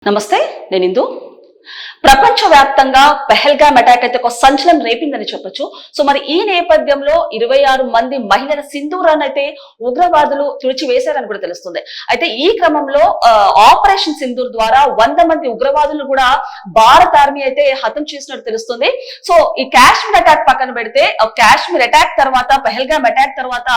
నమస్తే, నేను ఇందు. ప్రపంచవ్యాప్తంగా పెహల్గామ్ అటాక్ అయితే ఒక సంచలనం రేపిందని చెప్పొచ్చు. సో మరి ఈ నేపథ్యంలో 26 మంది మహిళల సింధూరాన్ని అయితే ఉగ్రవాదులు తుడిచివేశారని కూడా తెలుస్తుంది. అయితే ఈ క్రమంలో ఆపరేషన్ సింధూర్ ద్వారా 100 మంది ఉగ్రవాదులు కూడా భారత ఆర్మీ అయితే హతం చేసినట్టు తెలుస్తుంది. సో ఈ కాశ్మీర్ అటాక్ పక్కన పెడితే, కాశ్మీర్ అటాక్ తర్వాత, పెహల్గామ్ అటాక్ తర్వాత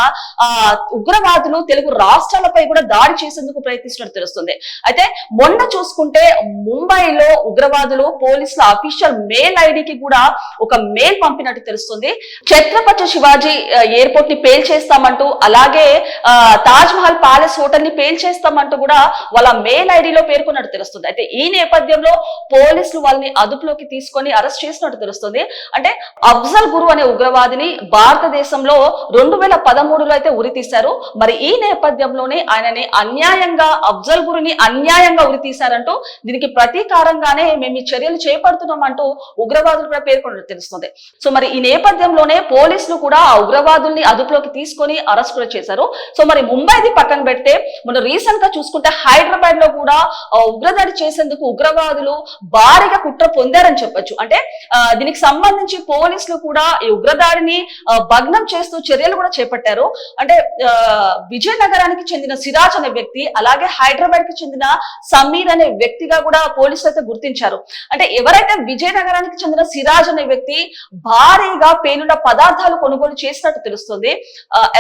ఉగ్రవాదులు తెలుగు రాష్ట్రాలపై కూడా దాడి చేసేందుకు ప్రయత్నిస్తున్నట్టు తెలుస్తుంది. అయితే మొన్న చూసుకుంటే ముంబైలో ఉగ్రవాదులు పోలీసుల అఫీషియల్ మెయిల్ ఐడికి కూడా ఒక మెయిల్ పంపినట్టు తెలుస్తుంది. ఛత్రపతి శివాజీ ఎయిర్పోర్ట్ ని పేల్ చేస్తామంటూ, అలాగే తాజ్ మహల్ ప్యాలెస్ హోటల్ ని పేల్ చేస్తామంటూ కూడా వాళ్ళ మెయిల్ ఐడిలో పేర్కొన్నట్టు తెలుస్తుంది. అయితే ఈ నేపథ్యంలో పోలీసులు వాళ్ళని అదుపులోకి తీసుకొని అరెస్ట్ చేసినట్టు తెలుస్తుంది. అంటే అఫ్జల్ గురు అనే ఉగ్రవాదిని భారతదేశంలో 2013లో అయితే ఉరి తీశారు. మరి ఈ నేపథ్యంలోనే ఆయనని అన్యాయంగా, అఫ్జల్ గురుని అన్యాయంగా ఉరి తీశారంటూ, దీనికి ప్రతీకారంగానే మేము ఈ చర్యలు చేపడుతున్నాం అంటూ ఉగ్రవాదులు కూడా పేర్కొన్నట్టు తెలుస్తుంది. సో మరి ఈ నేపథ్యంలోనే పోలీసులు కూడా ఆ ఉగ్రవాదుల్ని అదుపులోకి తీసుకొని అరెస్ట్ కూడా చేశారు. సో మరి ముంబైది పక్కన పెడితే, మనం రీసెంట్ గా చూసుకుంటే హైదరాబాద్ లో కూడా ఉగ్రదాడి చేసేందుకు ఉగ్రవాదులు భారీగా కుట్ర పొందారని చెప్పొచ్చు. అంటే దీనికి సంబంధించి పోలీసులు కూడా ఈ ఉగ్రదాడిని భగ్నం చేస్తూ చర్యలు కూడా చేపట్టారు. అంటే విజయనగరానికి చెందిన సిరాజ్ అనే వ్యక్తి, అలాగే హైదరాబాద్ కి చెందిన సమీర్ అనే వ్యక్తిగా కూడా పోలీసులు అయితే గుర్తించారు. అంటే ఎవరైతే విజయనగరానికి చెందిన సిరాజ్ అనే వ్యక్తి భారీగా పేలుళ్ల పదార్థాలు కొనుగోలు చేసినట్టు తెలుస్తుంది.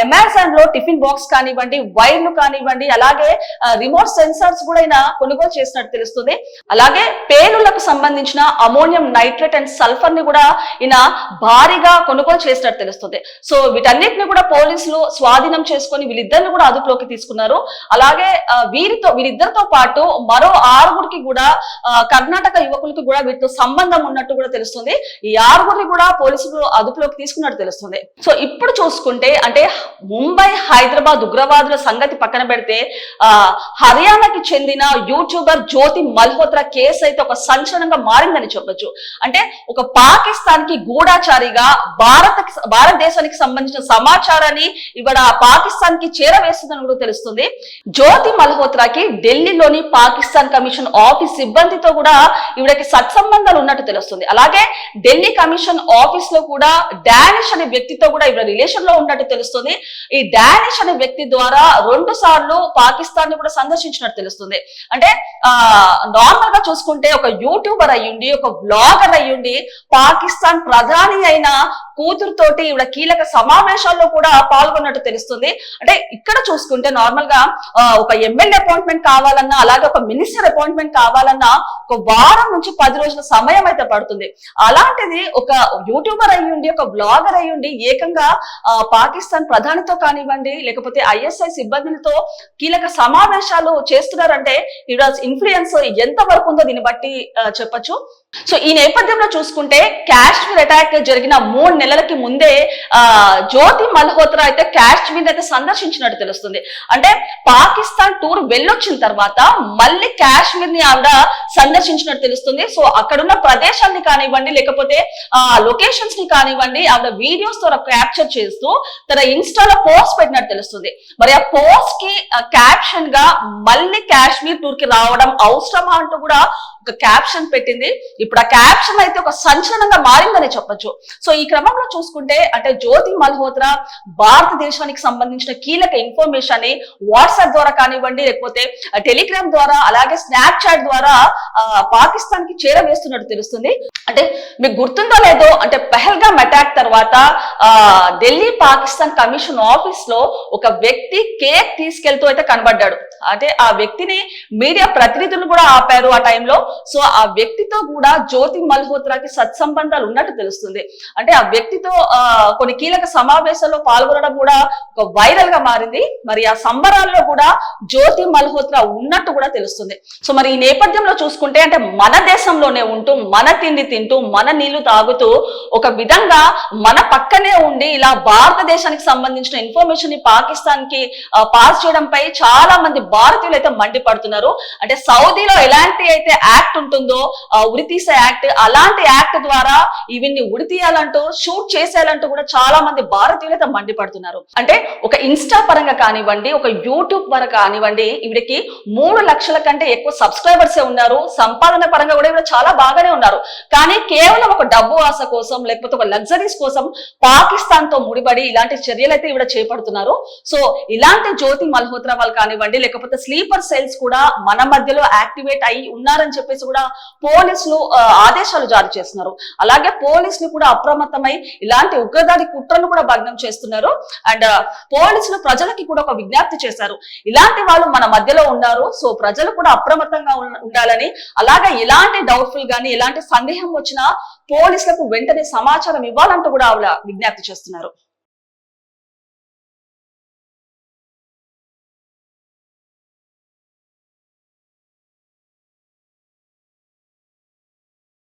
అమెజాన్ లో టిఫిన్ బాక్స్ కానివ్వండి, వైర్లు కానివ్వండి, అలాగే రిమోట్ సెన్సార్స్ కూడా ఆయన కొనుగోలు చేసినట్టు తెలుస్తుంది. అలాగే పేలుళ్లకు సంబంధించిన అమోనియం నైట్రేట్ అండ్ సల్ఫర్ ని కూడా ఈయన భారీగా కొనుగోలు చేసినట్టు తెలుస్తుంది. సో వీటన్నిటిని కూడా పోలీసులు స్వాధీనం చేసుకొని వీళ్ళిద్దరిని కూడా అదుపులోకి తీసుకున్నారు. అలాగే వీరిద్దరితో పాటు మరో 6గురికి కూడా కర్ణాటక యువకులకి కూడా వీటితో సంబంధం ఉన్నట్టు కూడా తెలుస్తుంది. ఈ 6గురిని కూడా పోలీసులు అదుపులోకి తీసుకున్నట్టు తెలుస్తుంది. సో ఇప్పుడు చూసుకుంటే, అంటే ముంబై హైదరాబాద్ ఉగ్రవాదుల సంగతి పక్కన పెడితే, హర్యానాకి చెందిన యూట్యూబర్ జ్యోతి మల్హోత్రా కేసు అయితే ఒక సంచలనంగా మారిందని చెప్పొచ్చు. అంటే ఒక పాకిస్తాన్ కి గూఢాచారిగా భారతదేశానికి సంబంధించిన సమాచారాన్ని ఇవాళ పాకిస్తాన్ కి చేరవేస్తుందని కూడా తెలుస్తుంది. జ్యోతి మల్హోత్రాకి ఢిల్లీలోని పాకిస్తాన్ కమిషన్ ఆఫీస్ సిబ్బందితో కూడా ఈవిడకి సత్సంబంధాలు ఉన్నట్టు తెలుస్తుంది. అలాగే ఢిల్లీ కమిషన్ ఆఫీస్ లో కూడా డానిష్ అనే వ్యక్తితో కూడా ఈవిడ రిలేషన్ లో ఉన్నట్టు తెలుస్తుంది. ఈ డానిష్ అనే వ్యక్తి ద్వారా 2 సార్లు పాకిస్తాన్ ని కూడా సందర్శించినట్టు తెలుస్తుంది. అంటే నార్మల్ గా చూసుకుంటే ఒక యూట్యూబర్ అయ్యుండి, ఒక బ్లాగర్ అయ్యుండి, పాకిస్తాన్ ప్రధాని అయిన కూతురుతోటి ఈవిడ కీలక సమావేశాల్లో కూడా పాల్గొన్నట్టు తెలుస్తుంది. అంటే ఇక్కడ చూసుకుంటే నార్మల్ గా ఒక ఎమ్మెల్యే అపాయింట్మెంట్ కావాలన్నా, అలాగే ఒక మినిస్టర్ అపాయింట్మెంట్ కావాలన్నా ఒక వారం నుంచి 10 రోజుల సమయం అయితే పడుతుంది. అలాంటిది ఒక యూట్యూబర్ అయ్యుండి, ఒక బ్లాగర్ అయ్యుండి ఏకంగా పాకిస్తాన్ ప్రధానితో కానివ్వండి, లేకపోతే ISI సిబ్బందులతో కీలక సమావేశాలు చేస్తున్నారంటే ఈవిడ ఇన్ఫ్లుయెన్స్ ఎంత వరకు ఉందో దీన్ని బట్టి చెప్పొచ్చు. సో ఈ నేపథ్యంలో చూసుకుంటే, కాశ్మీర్ అటాక్ జరిగిన 3 నెలలకి ముందే జ్యోతి మల్హోత్రా అయితే కాశ్మీర్ అయితే సందర్శించినట్టు తెలుస్తుంది. అంటే పాకిస్తాన్ టూర్ వెళ్ళొచ్చిన తర్వాత మళ్ళీ కాశ్మీర్ ని ఆవిడ సందర్శించినట్టు తెలుస్తుంది. సో అక్కడున్న ప్రదేశాన్ని కానివ్వండి, లేకపోతే లొకేషన్స్ ని కానివ్వండి, ఆవిడ వీడియోస్ ద్వారా క్యాప్చర్ చేస్తూ తన ఇన్స్టాలో పోస్ట్ పెట్టినట్టు తెలుస్తుంది. మరి ఆ పోస్ట్ కి క్యాప్షన్ గా మళ్ళీ కాశ్మీర్ టూర్ కి రావడం అవసరమా అంటూ కూడా ఒక క్యాప్షన్ పెట్టింది. ఇప్పుడు ఆ క్యాప్షన్ అయితే ఒక సంచలనంగా మారిందని చెప్పొచ్చు. సో ఈ క్రమంలో చూసుకుంటే, అంటే జ్యోతి మల్హోత్రా భారతదేశానికి సంబంధించిన కీలక ఇన్ఫర్మేషన్ ని వాట్సాప్ ద్వారా కానివ్వండి, లేకపోతే టెలిగ్రామ్ ద్వారా, అలాగే స్నాప్చాట్ ద్వారా పాకిస్తాన్ కి చేరవేస్తున్నట్టు తెలుస్తుంది. అంటే మీకు గుర్తుందో లేదో, అంటే పెహల్గామ్ అటాక్ తర్వాత ఢిల్లీ పాకిస్తాన్ కమిషన్ ఆఫీస్ లో ఒక వ్యక్తి కేక్ తీసుకెళ్తూ అయితే కనబడ్డాడు. అంటే ఆ వ్యక్తిని మీడియా ప్రతినిధులు కూడా ఆపారు ఆ టైంలో. సో ఆ వ్యక్తితో కూడా జ్యోతి మల్హోత్రాకి సత్సంబంధాలు ఉన్నట్టు తెలుస్తుంది. అంటే ఆ వ్యక్తితో కొన్ని కీలక సమావేశాల్లో పాల్గొనడం కూడా ఒక వైరల్ గా మారింది. మరి ఆ సంబరాల్లో కూడా జ్యోతి మల్హోత్రా ఉన్నట్టు కూడా తెలుస్తుంది. సో మరి ఈ నేపథ్యంలో చూసుకుంటే, అంటే మన దేశంలోనే ఉంటూ, మన తిండి తింటూ, మన నీళ్లు తాగుతూ, ఒక విధంగా మన పక్కనే ఉండి ఇలా భారతదేశానికి సంబంధించిన ఇన్ఫర్మేషన్ ని పాకిస్తాన్ కి పాస్ చేయడంపై చాలా మంది భారతీయులు అయితే మండిపడుతున్నారు. అంటే సౌదీలో ఎలాంటి అయితే యాక్ట్ ఉంటుందో ఉరి తీసే యాక్ట్, అలాంటి యాక్ట్ ద్వారా ఈవిడ్ని ఉరి తీయాలంటూ షూట్ చేసేయాలంటూ కూడా చాలా మంది భారతీయులు అయితే మండిపడుతున్నారు. అంటే ఒక ఇన్స్టా పరంగా కానివ్వండి, ఒక యూట్యూబ్ పరంగా కానివ్వండి, ఈవిడకి 3 లక్షల కంటే ఎక్కువ సబ్స్క్రైబర్స్ ఉన్నారు. సంపాదన పరంగా కూడా ఈవిడ చాలా బాగానే ఉన్నారు. కానీ కేవలం ఒక డబ్బు ఆశ కోసం, లేకపోతే ఒక లగ్జరీస్ కోసం పాకిస్తాన్ తో ముడిపడి ఇలాంటి చర్యలు అయితే ఈవిడ చేపడుతున్నారు. సో ఇలాంటి జ్యోతి మల్హోత్రా వాళ్ళు కానివ్వండి, లేకపోతే స్లీపర్ సెల్స్ కూడా మన మధ్యలో యాక్టివేట్ అయి ఉన్నారని చెప్పేసి కూడా పోలీసులు ఆదేశాలు జారీ చేస్తున్నారు. అలాగే పోలీసులు కూడా అప్రమత్తమై ఇలాంటి ఉగ్రదాడి కుట్రను కూడా భగ్నం చేస్తున్నారు. అండ్ పోలీసులు ప్రజలకి కూడా ఒక విజ్ఞప్తి చేశారు, ఇలాంటి వాళ్ళు మన మధ్యలో ఉన్నారు, సో ప్రజలు కూడా అప్రమత్తంగా ఉండాలని, అలాగే ఎలాంటి డౌట్ఫుల్ గానీ ఎలాంటి సందేహం వచ్చినా పోలీసులకు వెంటనే సమాచారం ఇవ్వాలంటూ కూడా ఆవిడ విజ్ఞప్తి చేస్తున్నారు.